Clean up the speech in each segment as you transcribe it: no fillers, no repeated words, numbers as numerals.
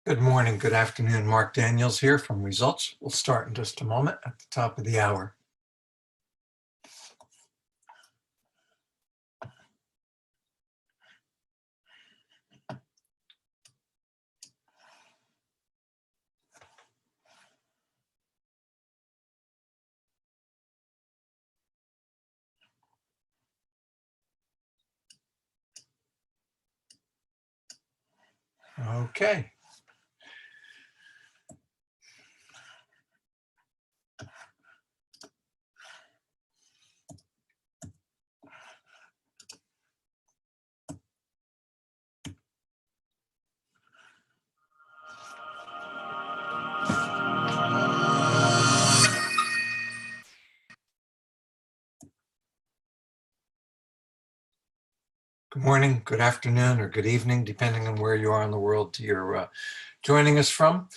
Good morning, good afternoon. Mark Daniels here from Results. We'll start in just a moment at the top of the hour. Okay. Good morning, good afternoon, or good evening, depending on where you are in the world you're joining us from.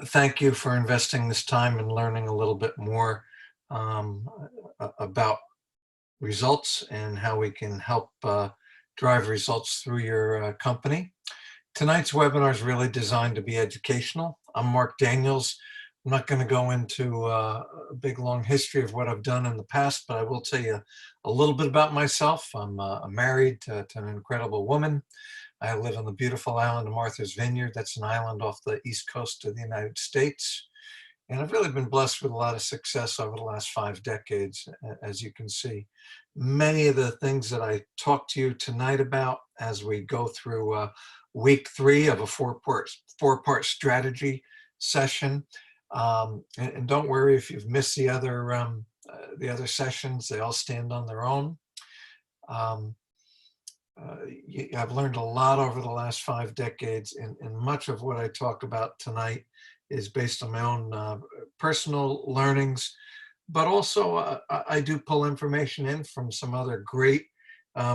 Thank you for investing this time and learning a little bit more about results and how we can help drive results through your company. Tonight's webinar is really designed to be educational. I'm Mark Daniels. I'm not going to go into a big, long history of what I've done in the past, but I will tell you a little bit about myself. I'm married to an incredible woman. I live on the beautiful island of Martha's Vineyard. That's an island off the east coast of the United States. And I've really been blessed with a lot of success over the last 5 decades, as you can see. Many of the things that I talk to you tonight about as we go through week 3 of a four-part strategy session. And don't worry if you've missed the other sessions, they all stand on their own. I've learned a lot over the last 5 decades, and much of what I talk about tonight is based on my own personal learnings, but also I do pull information in from some other great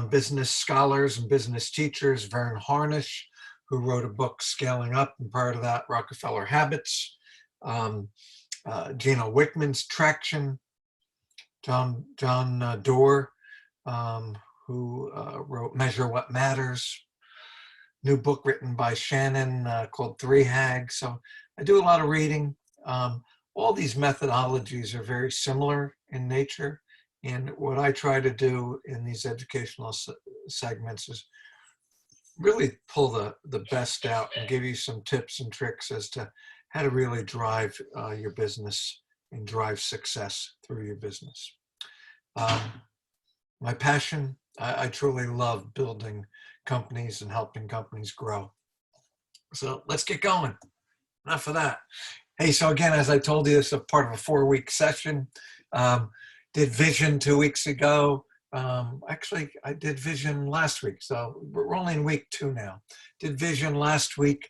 business scholars and business teachers. Vern Harnish, who wrote a book, Scaling Up, and prior to that, Rockefeller Habits. Gino Wickman's Traction. John Doerr, who wrote Measure What Matters. New book written by Shannon called 3 Hags. So I do a lot of reading. All these methodologies are very similar in nature. And what I try to do in these educational segments is really pull the best out and give you some tips and tricks as to how to really drive your business and drive success through your business. My passion, I truly love building companies and helping companies grow. So let's get going. Enough of that. Hey, so again, as I told you, this is a part of a 4-week session. Did Vision 2 weeks ago. Actually, I did Vision last week, so we're only in week 2 now. Did Vision last week.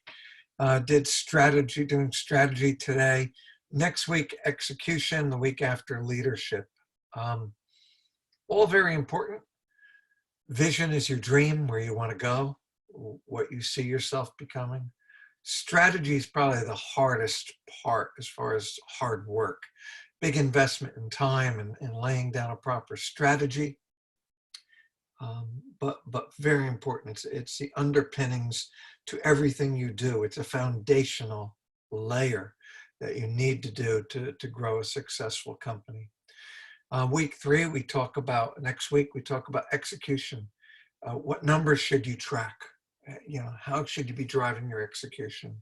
Did strategy, doing strategy today. Next week, execution. The week after, leadership. All very important. Vision is your dream, where you want to go, what you see yourself becoming. Strategy is probably the hardest part as far as hard work. Big investment in time and laying down a proper strategy. But very important. It's the underpinnings to everything you do. It's a foundational layer that you need to do to grow a successful company. Week 3, we talk about, next week, we talk about execution. What numbers should you track? How should you be driving your execution?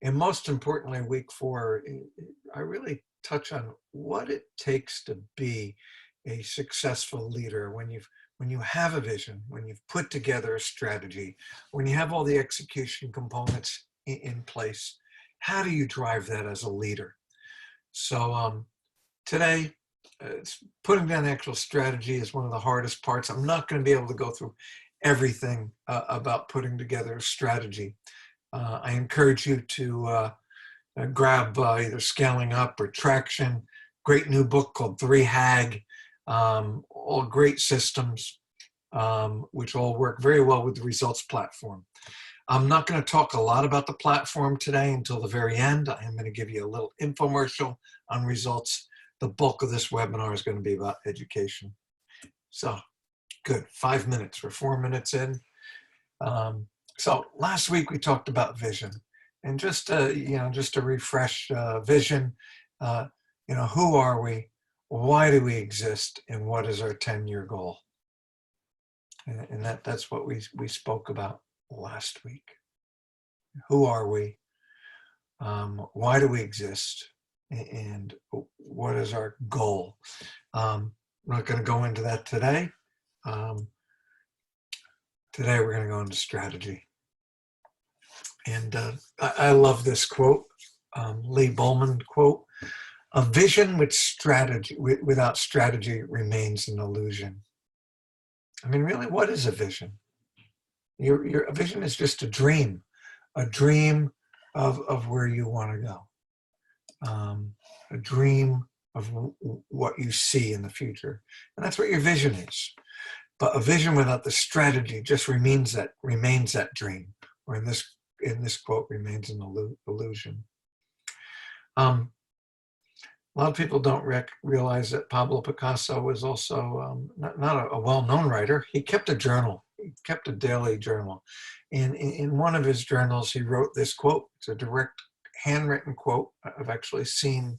And most importantly, week 4, I really touch on what it takes to be a successful leader when you have a vision, when you've put together a strategy, when you have all the execution components in place. How do you drive that as a leader? So today, putting down the actual strategy is one of the hardest parts. I'm not going to be able to go through everything about putting together a strategy. I encourage you to grab either Scaling Up or Traction. Great new book called 3 Hag. All great systems, which all work very well with the Results platform. I'm not going to talk a lot about the platform today until the very end. I am going to give you a little infomercial on Results. The bulk of this webinar is going to be about education. So, good. 5 minutes. We're 4 minutes in. So last week we talked about vision. And just just to refresh vision, uh, who are we? Why do we exist? And what is our 10-year goal? And that's what we spoke about last week. Who are we? Why do we exist? And what is our goal? I'm not going to go into that today. Today we're going to go into strategy. And I love this quote, Lee Bowman quote: "A vision with strategy, without strategy remains an illusion." I mean, really, what is a vision? A vision is just a dream of where you want to go, a dream of what you see in the future. And that's what your vision is. But a vision without the strategy just remains that dream, or in this quote, remains an illusion. A lot of people don't realize that Pablo Picasso was also not a well-known writer. He kept a journal. He kept a daily journal. And in one of his journals, he wrote this quote. It's a direct handwritten quote. I've actually seen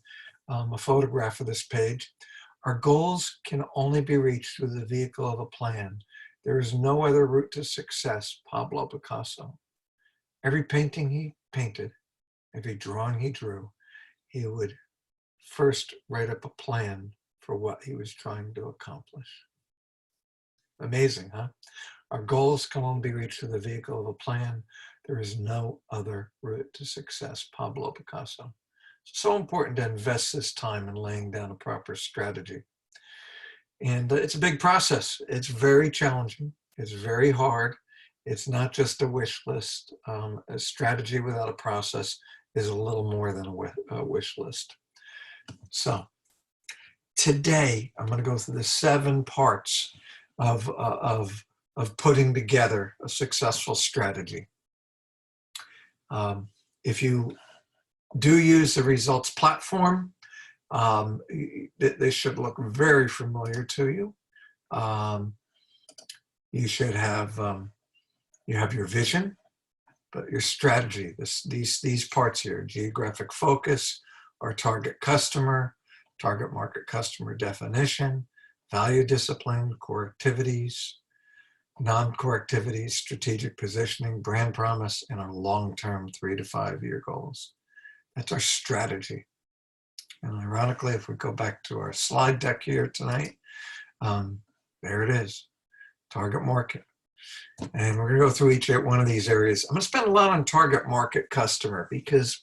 a photograph of this page. "Our goals can only be reached through the vehicle of a plan. There is no other route to success." Pablo Picasso. Every painting he painted, every drawing he drew, he would first write up a plan for what he was trying to accomplish. Amazing, huh? Our goals can only be reached through the vehicle of a plan. There is no other route to success. Pablo Picasso. It's so important to invest this time in laying down a proper strategy. And it's a big process. It's very challenging. It's very hard. It's not just a wish list. A strategy without a process is a little more than a wish list. So today, I'm going to go through the 7 parts of putting together a successful strategy. If you do use the results platform, they should look very familiar to you. You should have you have your vision, but your strategy. These parts here: geographic focus, our target customer, target market customer definition, value discipline, core activities, non-core activities, strategic positioning, brand promise, and our long-term 3 to 5 year goals. That's our strategy. And ironically, if we go back to our slide deck here tonight, there it is, target market. And we're going to go through each one of these areas. I'm going to spend a lot on target market customer because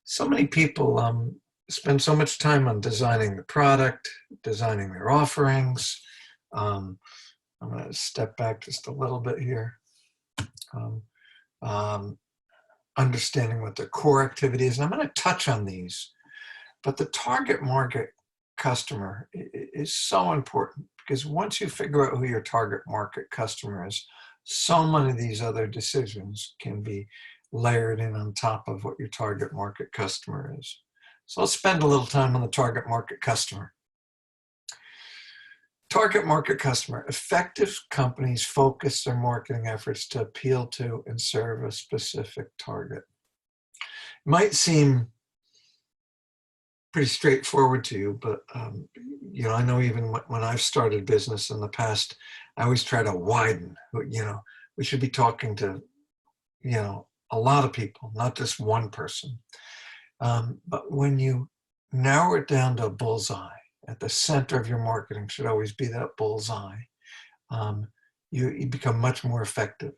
so many people spend so much time on designing the product, designing their offerings. I'm going to step back just a little bit here. Understanding what their core activity is. And I'm going to touch on these. But the target market customer is so important because once you figure out who your target market customer is, so many of these other decisions can be layered in on top of what your target market customer is. So let's spend a little time on the target market customer. Target market customer. Effective companies focus their marketing efforts to appeal to and serve a specific target. It might seem pretty straightforward to you, but I know even when I've started business in the past, I always try to widen. We should be talking to, a lot of people, not just one person. But when you narrow it down to a bullseye, at the center of your marketing should always be that bullseye. You become much more effective.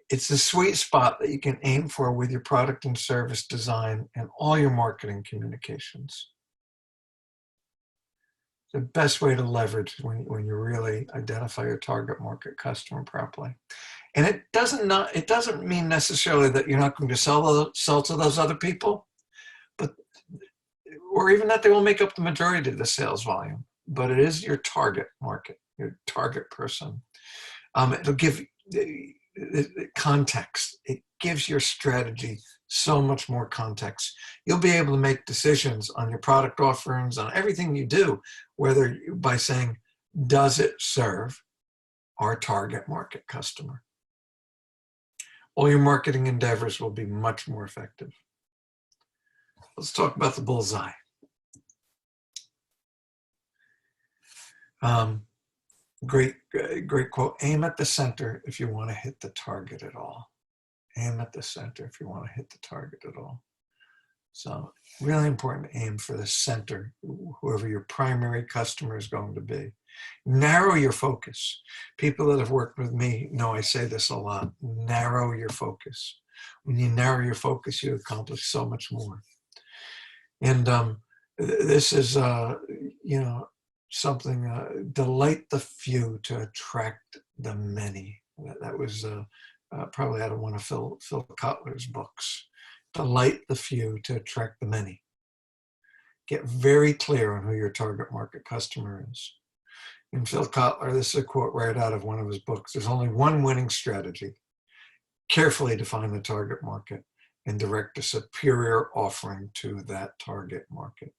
It's the sweet spot that you can aim for with your product and service design and all your marketing communications. The best way to leverage when you really identify your target market customer properly. And it doesn't mean necessarily that you're not going to sell to those other people, or even that they will make up the majority of the sales volume, but it is your target market, your target person. It'll give the context. It gives your strategy so much more context. You'll be able to make decisions on your product offerings, on everything you do, whether by saying, does it serve our target market customer? all your marketing endeavors will be much more effective. Let's talk about the bullseye. Great quote. Aim at the center if you want to hit the target at all. Aim at the center if you want to hit the target at all. So really important to aim for the center, whoever your primary customer is going to be. Narrow your focus. People that have worked with me know I say this a lot. Narrow your focus. When you narrow your focus, you accomplish so much more. And this is, something, delight the few to attract the many. That was probably out of one of Phil Kotler's books. Delight the few to attract the many. Get very clear on who your target market customer is. And Phil Kotler, this is a quote right out of one of his books. There's only one winning strategy. Carefully define the target market and direct a superior offering to that target market.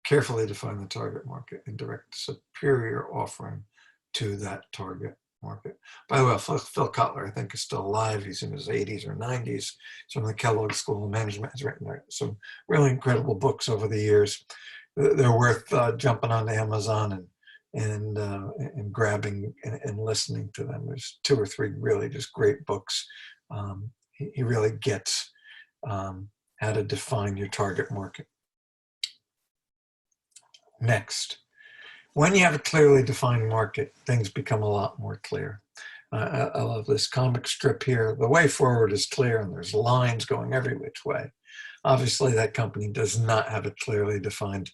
Carefully define the target market and direct a superior offering to that target market. By the way, Phil Kotler, I think, is still alive. He's in his 80s or 90s. He's from the Kellogg School of Management. Has written some really incredible books over the years. They're worth jumping onto Amazon and grabbing and listening to them. There's 2 or 3 really just great books. He really gets how to define your target market. Next, when you have a clearly defined market, things become a lot more clear. I love this comic strip here. The way forward is clear and there's lines going every which way. Obviously, that company does not have a clearly defined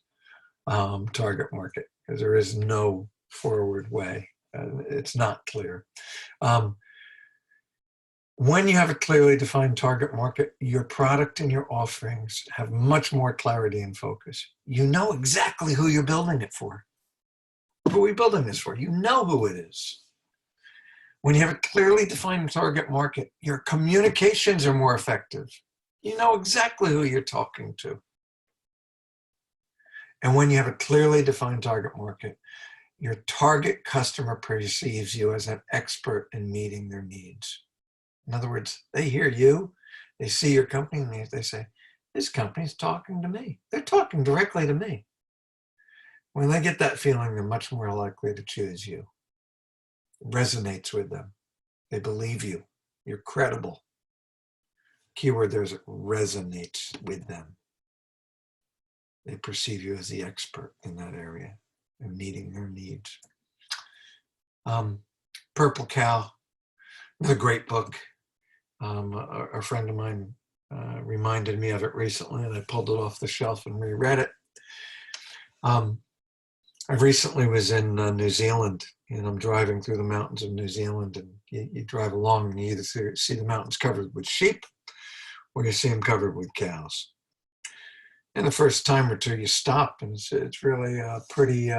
target market because there is no forward way. It's not clear. When you have a clearly defined target market, your product and your offerings have much more clarity and focus. You know exactly who you're building it for. Who are we building this for? You know who it is. When you have a clearly defined target market, your communications are more effective. You know exactly who you're talking to. And when you have a clearly defined target market, your target customer perceives you as an expert in meeting their needs. In other words, they hear you, they see your company, and they say, this company's talking to me. They're talking directly to me. When they get that feeling, they're much more likely to choose you. It resonates with them. They believe you. You're credible. Keyword there is resonates with them. They perceive you as the expert in that area and meeting their needs. Purple Cow, another great book. A friend of mine reminded me of it recently, and I pulled it off the shelf and reread it. I recently was in New Zealand, and I'm driving through the mountains of New Zealand, and you drive along and you either see the mountains covered with sheep or you see them covered with cows. And the first time or two you stop, and it's really pretty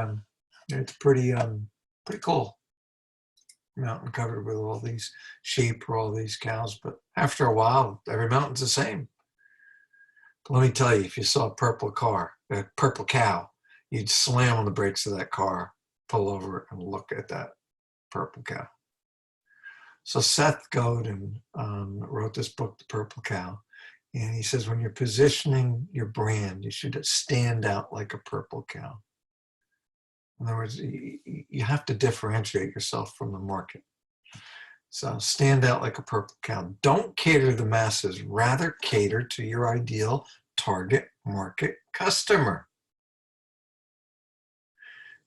cool. Mountain covered with all these sheep or all these cows, but after a while, every mountain's the same. But let me tell you, if you saw a purple cow, you'd slam on the brakes of that car, pull over and look at that purple cow. So Seth Godin wrote this book, The Purple Cow, and he says when you're positioning your brand, you should stand out like a purple cow. In other words, you have to differentiate yourself from the market. So stand out like a purple cow. Don't cater to the masses, rather cater to your ideal target market customer.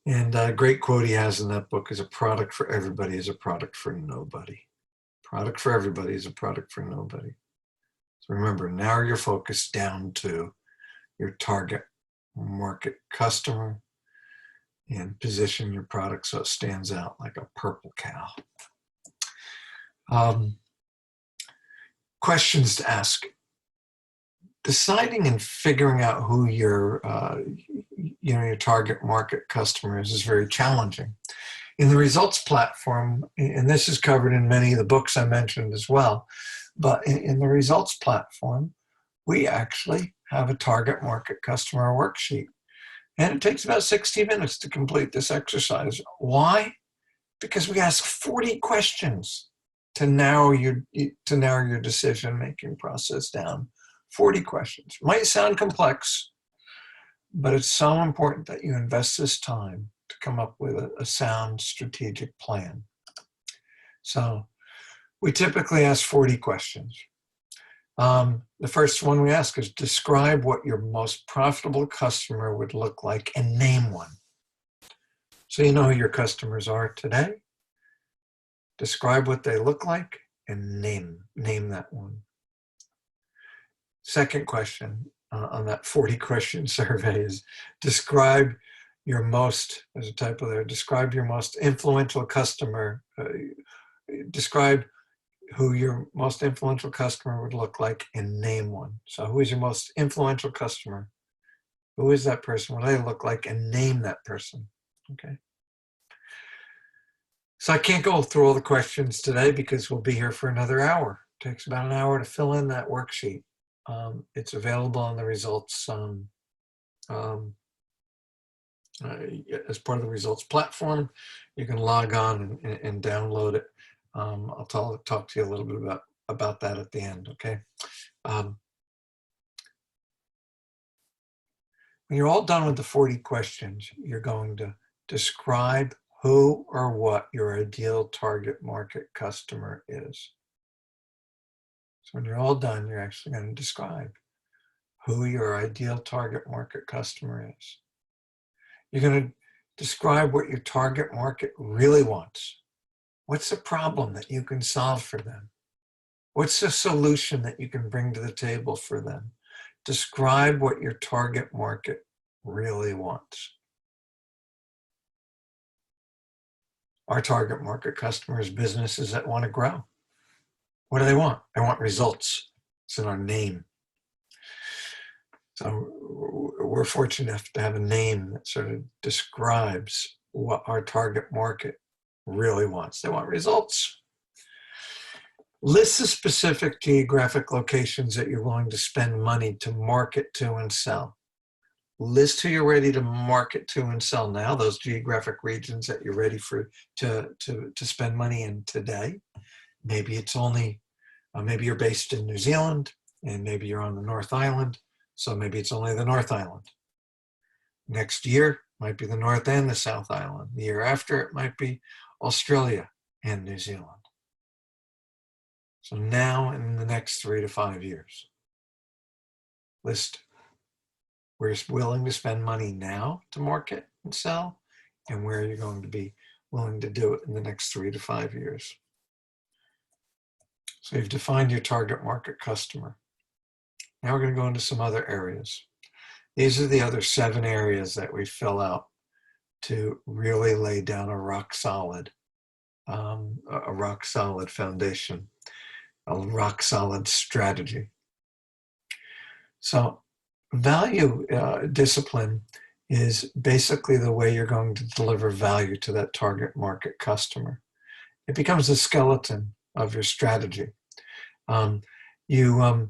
And a great quote he has in that book is, a product for everybody is a product for nobody. Product for everybody is a product for nobody. So remember, narrow your focus down to your target market customer and position your product so it stands out like a purple cow. Questions to ask. Deciding and figuring out who your target market customer is very challenging. In the results platform, and this is covered in many of the books I mentioned as well, but in the results platform, we actually have a target market customer worksheet. And it takes about 60 minutes to complete this exercise. Why? Because we ask 40 questions. to narrow your decision-making process down. 40 questions. Might sound complex, but it's so important that you invest this time to come up with a sound strategic plan. So we typically ask 40 questions. The first one we ask is describe what your most profitable customer would look like and name one. So you know who your customers are today. Describe what they look like and name that one. Second question on that 40 question survey is describe your most, there's a typo there, describe your most influential customer. Describe who your most influential customer would look like and name one. So who is your most influential customer? Who is that person? What do they look like? And name that person, okay? So I can't go through all the questions today because we'll be here for another hour. It takes about an hour to fill in that worksheet. It's available on the results as part of the results platform. You can log on and download it. I'll talk to you a little bit about that at the end, okay? When you're all done with the 40 questions, you're going to describe who or what your ideal target market customer is. So when you're all done, you're actually going to describe who your ideal target market customer is. You're going to describe what your target market really wants. What's the problem that you can solve for them? What's the solution that you can bring to the table for them? Describe what your target market really wants. Our target market customers, businesses that want to grow. What do they want? They want results. It's in our name. So we're fortunate enough to have a name that sort of describes what our target market really wants. They want results. List the specific geographic locations that you're willing to spend money to market to and sell. List who you're ready to market to and sell now, those geographic regions that you're ready to spend money in today. Maybe it's only, maybe you're based in New Zealand and maybe you're on the North Island, so maybe it's only the North Island. Next year might be the North and the South Island. The year after it might be Australia and New Zealand. So now in the next 3 to 5 years, list where you're willing to spend money now to market and sell and where you're going to be willing to do it in the next 3 to 5 years. So you've defined your target market customer. Now we're going to go into some other areas. These are the other 7 areas that we fill out to really lay down a rock solid foundation, a rock solid strategy. So value discipline is basically the way you're going to deliver value to that target market customer. It becomes the skeleton of your strategy. You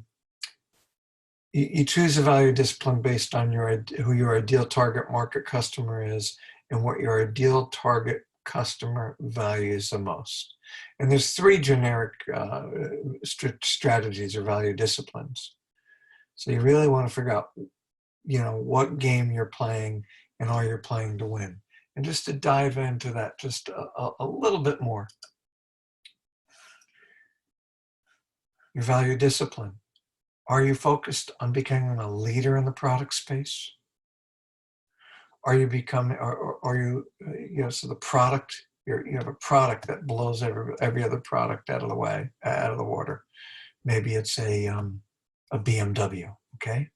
choose a value discipline based on who your ideal target market customer is and what your ideal target customer values the most. And there's 3 generic strategies or value disciplines. So you really want to figure out, what game you're playing and are you playing to win. And just to dive into that just a little bit more. Your value discipline. Are you focused on becoming a leader in the product space? Are you becoming, or are you, so the product, you have a product that blows every other product out of the water. Maybe it's a BMW, okay?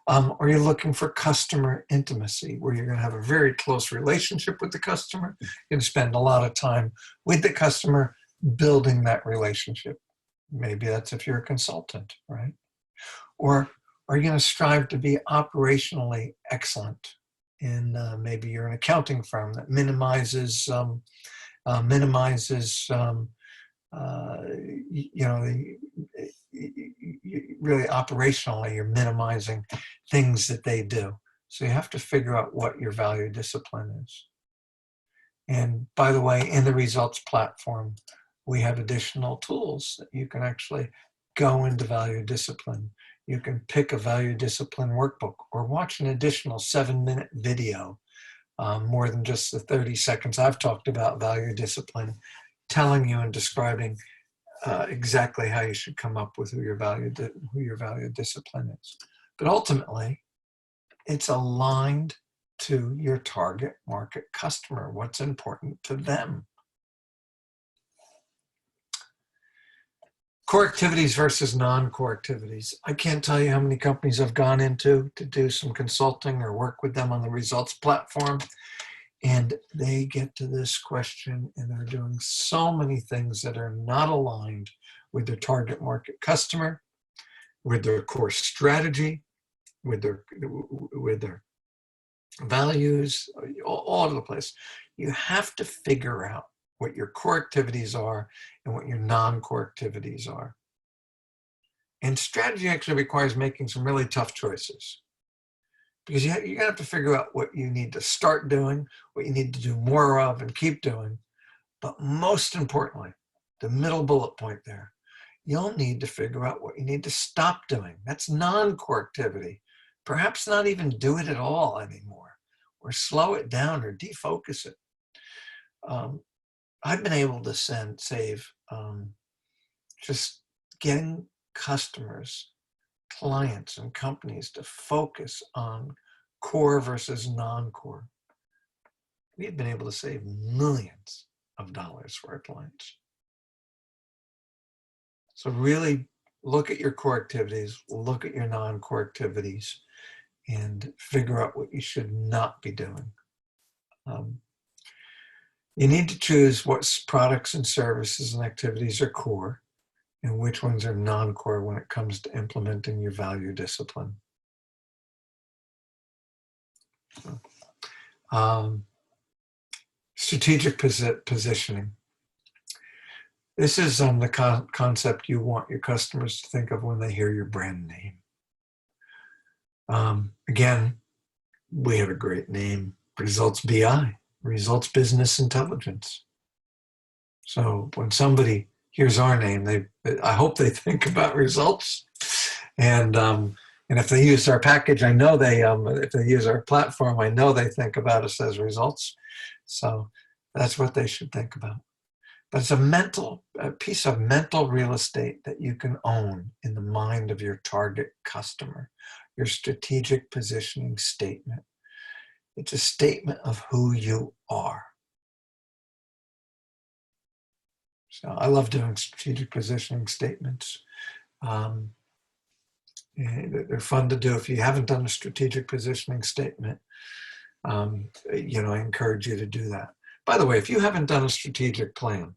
Are you looking for customer intimacy, where you're going to have a very close relationship with the customer? You're going to spend a lot of time with the customer building that relationship. Maybe that's if you're a consultant, right? Or are you going to strive to be operationally excellent? And maybe you're an accounting firm that minimizes really operationally, you're minimizing things that they do. So you have to figure out what your value discipline is. And by the way, in the results platform, we have additional tools that you can actually go into value discipline. You can pick a value discipline workbook or watch an additional 7-minute video, more than just the 30 seconds I've talked about value discipline, telling you and describing exactly how you should come up with who your value discipline is. But ultimately, it's aligned to your target market customer, what's important to them. Core activities versus non-core activities. I can't tell you how many companies I've gone into to do some consulting or work with them on the results platform, and they get to this question and they're doing so many things that are not aligned with their target market customer, with their core strategy, with their values, all over the place. You have to figure out what your core activities are and what your non-core activities are. And strategy actually requires making some really tough choices, because you're going to have to figure out what you need to start doing, what you need to do more of and keep doing. But most importantly, the middle bullet point there, you'll need to figure out what you need to stop doing. That's non-core activity. Perhaps not even do it at all anymore, or slow it down or defocus it. I've been able to save just getting customers, clients, and companies to focus on core versus non-core. We've been able to save millions of dollars for our clients. So really look at your core activities, look at your non-core activities, and figure out what you should not be doing. You need to choose what products and services and activities are core and which ones are non-core when it comes to implementing your value discipline. Strategic positioning. This is the concept you want your customers to think of when they hear your brand name. Again, we have a great name, Results BI, Results Business Intelligence. So when somebody hears our name, I hope they think about results. And if they use our package, I know if they use our platform, I know they think about us as results. So that's what they should think about. But it's a piece of mental real estate that you can own in the mind of your target customer, your strategic positioning statement. It's a statement of who you are. So I love doing strategic positioning statements. They're fun to do. If you haven't done a strategic positioning statement, I encourage you to do that. By the way, if you haven't done a strategic plan,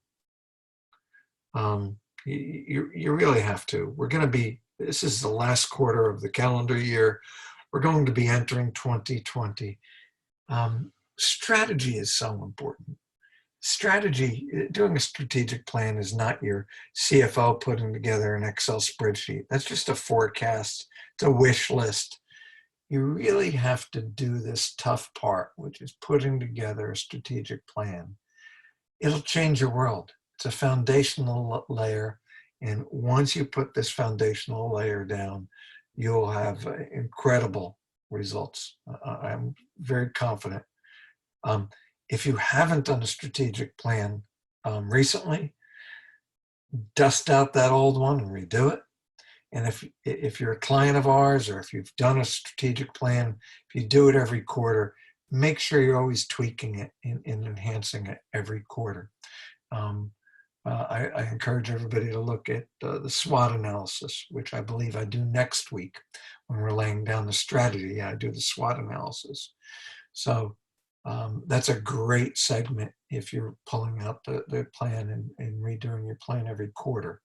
you really have to. This is the last quarter of the calendar year. We're going to be entering 2020. Strategy is so important. Doing a strategic plan is not your CFO putting together an Excel spreadsheet. That's just a forecast. It's a wish list. You really have to do this tough part, which is putting together a strategic plan. It'll change your world. It's a foundational layer. And once you put this foundational layer down, you'll have incredible results. I'm very confident. If you haven't done a strategic plan recently, dust out that old one and redo it. And if you're a client of ours, or if you've done a strategic plan, if you do it every quarter, make sure you're always tweaking it and enhancing it every quarter. I encourage everybody to look at the SWOT analysis, which I believe I do next week when we're laying down the strategy. Yeah, I do the SWOT analysis. So that's a great segment if you're pulling out the plan and redoing your plan every quarter.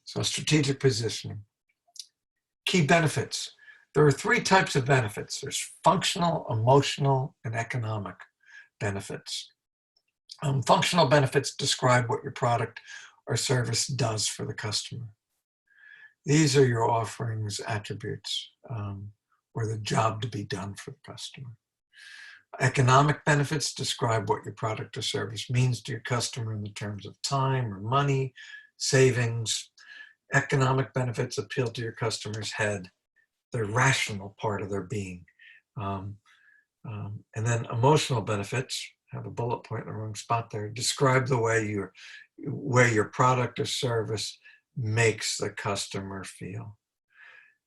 So strategic positioning. Key benefits. There are 3 types of benefits. There's functional, emotional, and economic benefits. Functional benefits describe what your product or service does for the customer. These are your offerings, attributes, or the job to be done for the customer. Economic benefits describe what your product or service means to your customer in the terms of time or money, savings. Economic benefits appeal to your customer's head, the rational part of their being. Um, and then emotional benefits, have a bullet point in the wrong spot there, describe the way your product or service makes the customer feel.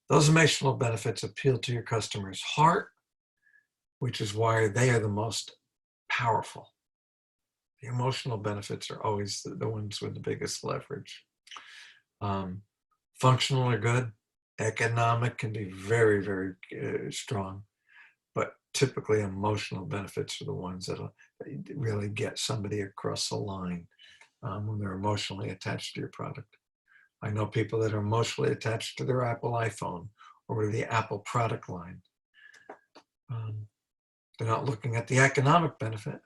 Those emotional benefits appeal to your customer's heart, which is why they are the most powerful. The emotional benefits are always the ones with the biggest leverage. Functional are good. Economic can be very, very strong, but typically emotional benefits are the ones that really get somebody across the line when they're emotionally attached to your product. I know people that are emotionally attached to their Apple iPhone or to the Apple product line. They're not looking at the economic benefit.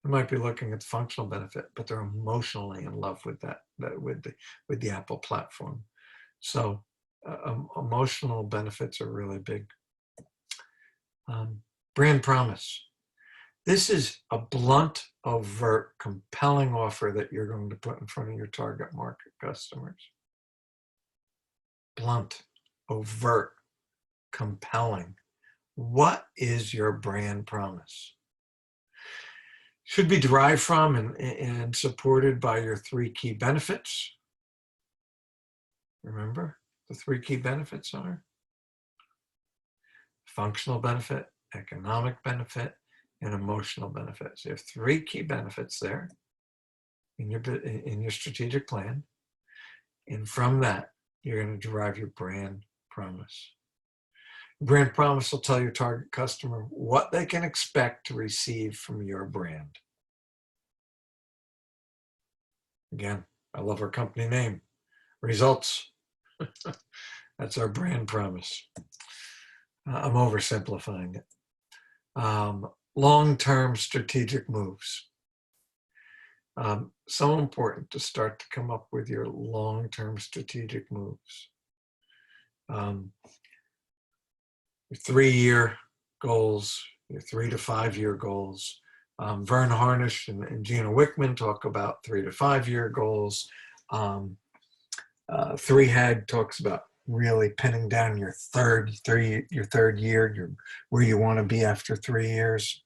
They might be looking at the functional benefit, but they're emotionally in love with with the Apple platform. So emotional benefits are really big. Brand promise. This is a blunt, overt, compelling offer that you're going to put in front of your target market customers. Blunt, overt, compelling. What is your brand promise? Should be derived from and supported by your 3 key benefits. Remember, the 3 key benefits are functional benefit, economic benefit, and emotional benefit. So you have 3 key benefits there in your strategic plan. And from that, you're going to derive your brand promise. Brand promise will tell your target customer what they can expect to receive from your brand. Again, I love our company name. Results. That's our brand promise. I'm oversimplifying it. Long-term strategic moves. So important to start to come up with your long-term strategic moves. Your 3-year goals, your 3 to 5 year goals. Vern Harnish and Gina Wickman talk about 3 to 5 year goals. 3Head talks about really pinning down your third year, where you want to be after 3 years.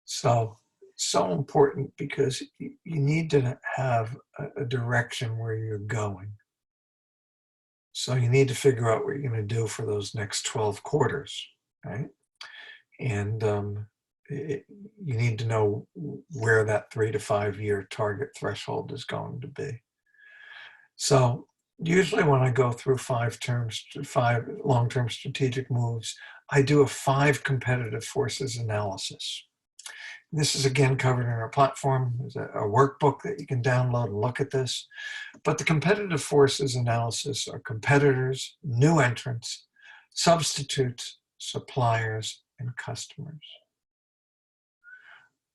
So important because you need to have a direction where you're going. So you need to figure out what you're going to do for those next 12 quarters, right? And you need to know where that 3 to 5 year target threshold is going to be. So usually when I go through 5 long-term strategic moves, I do a 5 competitive forces analysis. This is again covered in our platform. There's a workbook that you can download and look at this. But the competitive forces analysis are competitors, new entrants, substitutes, suppliers, and customers.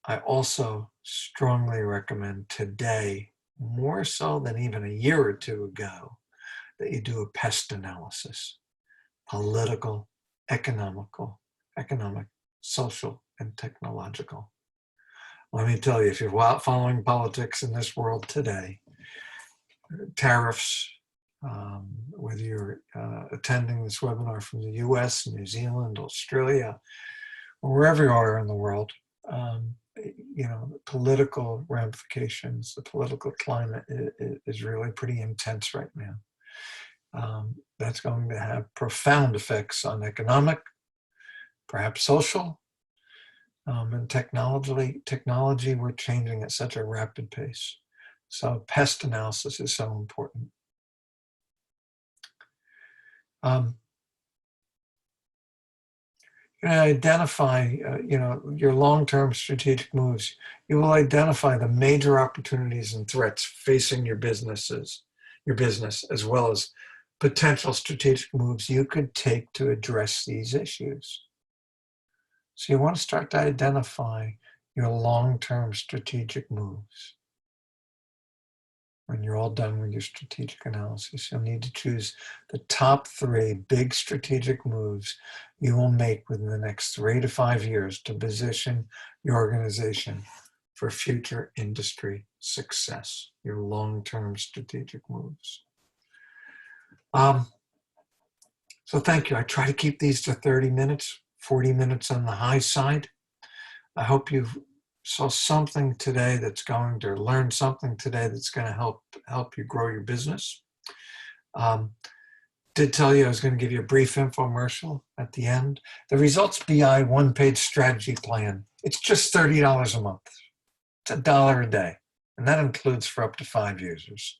I also strongly recommend today, more so than even a year or 2 ago, that you do a pest analysis. Political, economic, social, and technological. Let me tell you, if you're following politics in this world today, tariffs, whether you're attending this webinar from the US, New Zealand, Australia, or wherever you are in the world, the political ramifications, the political climate is really pretty intense right now. That's going to have profound effects on economic, perhaps social, and technology, we're changing at such a rapid pace. So pest analysis is so important. You identify, your long-term strategic moves. You will identify the major opportunities and threats facing your business, as well as potential strategic moves you could take to address these issues. So you want to start to identify your long-term strategic moves. when you're all done with your strategic analysis, you'll need to choose the top 3 big strategic moves you will make within the next 3 to 5 years to position your organization for future industry success, your long-term strategic moves. So thank you. I try to keep these to 30 minutes, 40 minutes on the high side. I hope you saw something today that's going to learn something today that's going to help you grow your business. Did tell you I was going to give you a brief infomercial at the end. The Results BI one-page strategy plan. It's just $30 a month. It's $1 a day, and that includes for up to 5 users.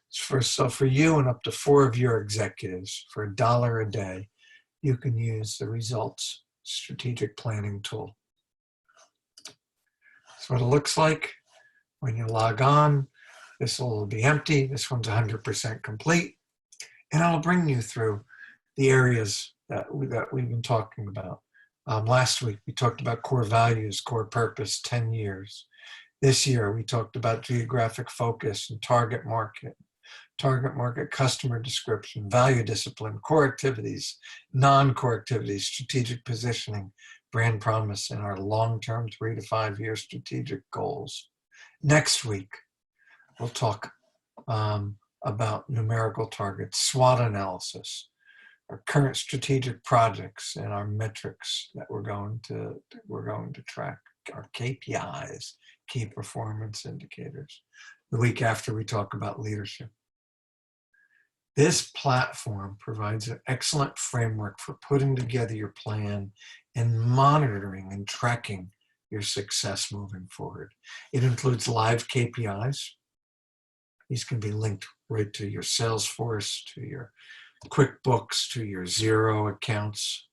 So for you and up to 4 of your executives, for $1 a day, you can use the Results strategic planning tool. That's what it looks like when you log on. This will be empty. This one's 100% complete. And I'll bring you through the areas that we've been talking about. Last week, we talked about core values, core purpose, 10 years. This year, we talked about geographic focus and target market customer description, value discipline, core activities, non-core activities, strategic positioning, brand promise, and our long-term 3 to 5 year strategic goals. Next week, we'll talk about numerical targets, SWOT analysis, our current strategic projects, and our metrics that we're going to track, our KPIs, key performance indicators. The week after, we talk about leadership. This platform provides an excellent framework for putting together your plan and monitoring and tracking your success moving forward. It includes live KPIs. These can be linked right to your Salesforce, to your QuickBooks, to your Xero accounts.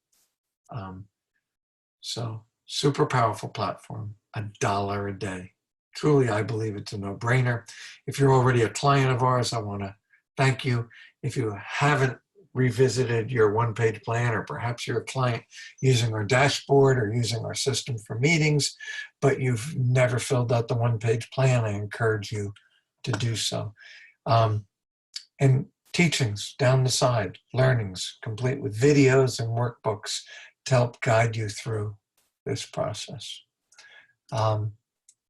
So super powerful platform, $1 a day. Truly, I believe it's a no-brainer. If you're already a client of ours, I want to thank you. If you haven't revisited your one-page plan, or perhaps you're a client using our dashboard or using our system for meetings, but you've never filled out the one-page plan, I encourage you to do so. And teachings down the side, learnings, complete with videos and workbooks to help guide you through this process. $1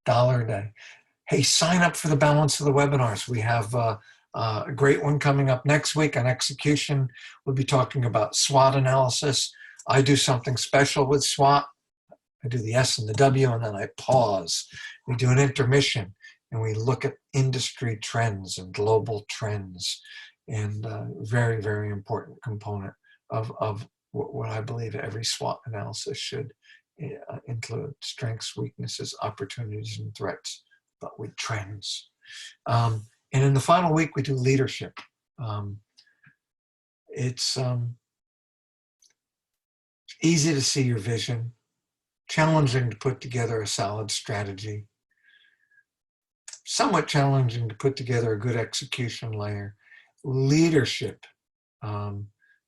a day. Hey, sign up for the balance of the webinars. We have a great one coming up next week on execution. We'll be talking about SWOT analysis. I do something special with SWOT. I do the S and the W, and then I pause. We do an intermission, and we look at industry trends and global trends, and very, very important component of what I believe every SWOT analysis should include: strengths, weaknesses, opportunities, and threats, but with trends. And in the final week, we do leadership. It's easy to see your vision, challenging to put together a solid strategy, somewhat challenging to put together a good execution layer. Leadership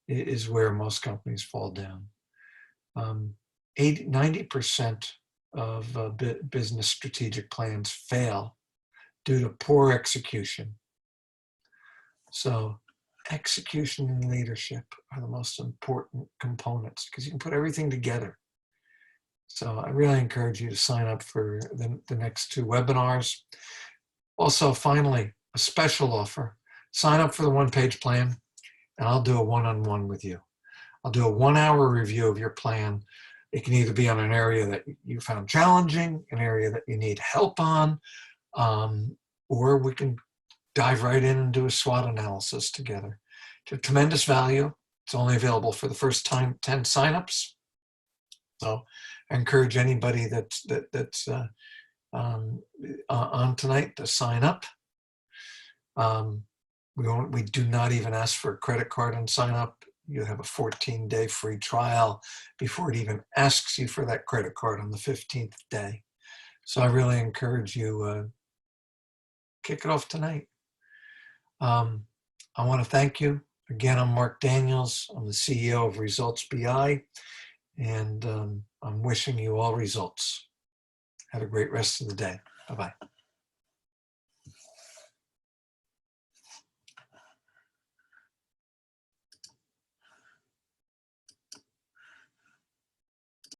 is where most companies fall down. 90% of business strategic plans fail due to poor execution. So execution and leadership are the most important components because you can put everything together. So I really encourage you to sign up for the next 2 webinars. Also, finally, a special offer. Sign up for the one-page plan, and I'll do a one-on-one with you. I'll do a 1-hour review of your plan. It can either be on an area that you found challenging, an area that you need help on, or we can dive right in and do a SWOT analysis together. To tremendous value. It's only available for the first 10 signups. So I encourage anybody that's on tonight to sign up. We do not even ask for a credit card and sign up. You have a 14-day free trial before it even asks you for that credit card on the 15th day. So I really encourage you, kick it off tonight. I want to thank you. Again, I'm Mark Daniels. I'm the CEO of Results BI, and I'm wishing you all results. Have a great rest of the day. Bye-bye.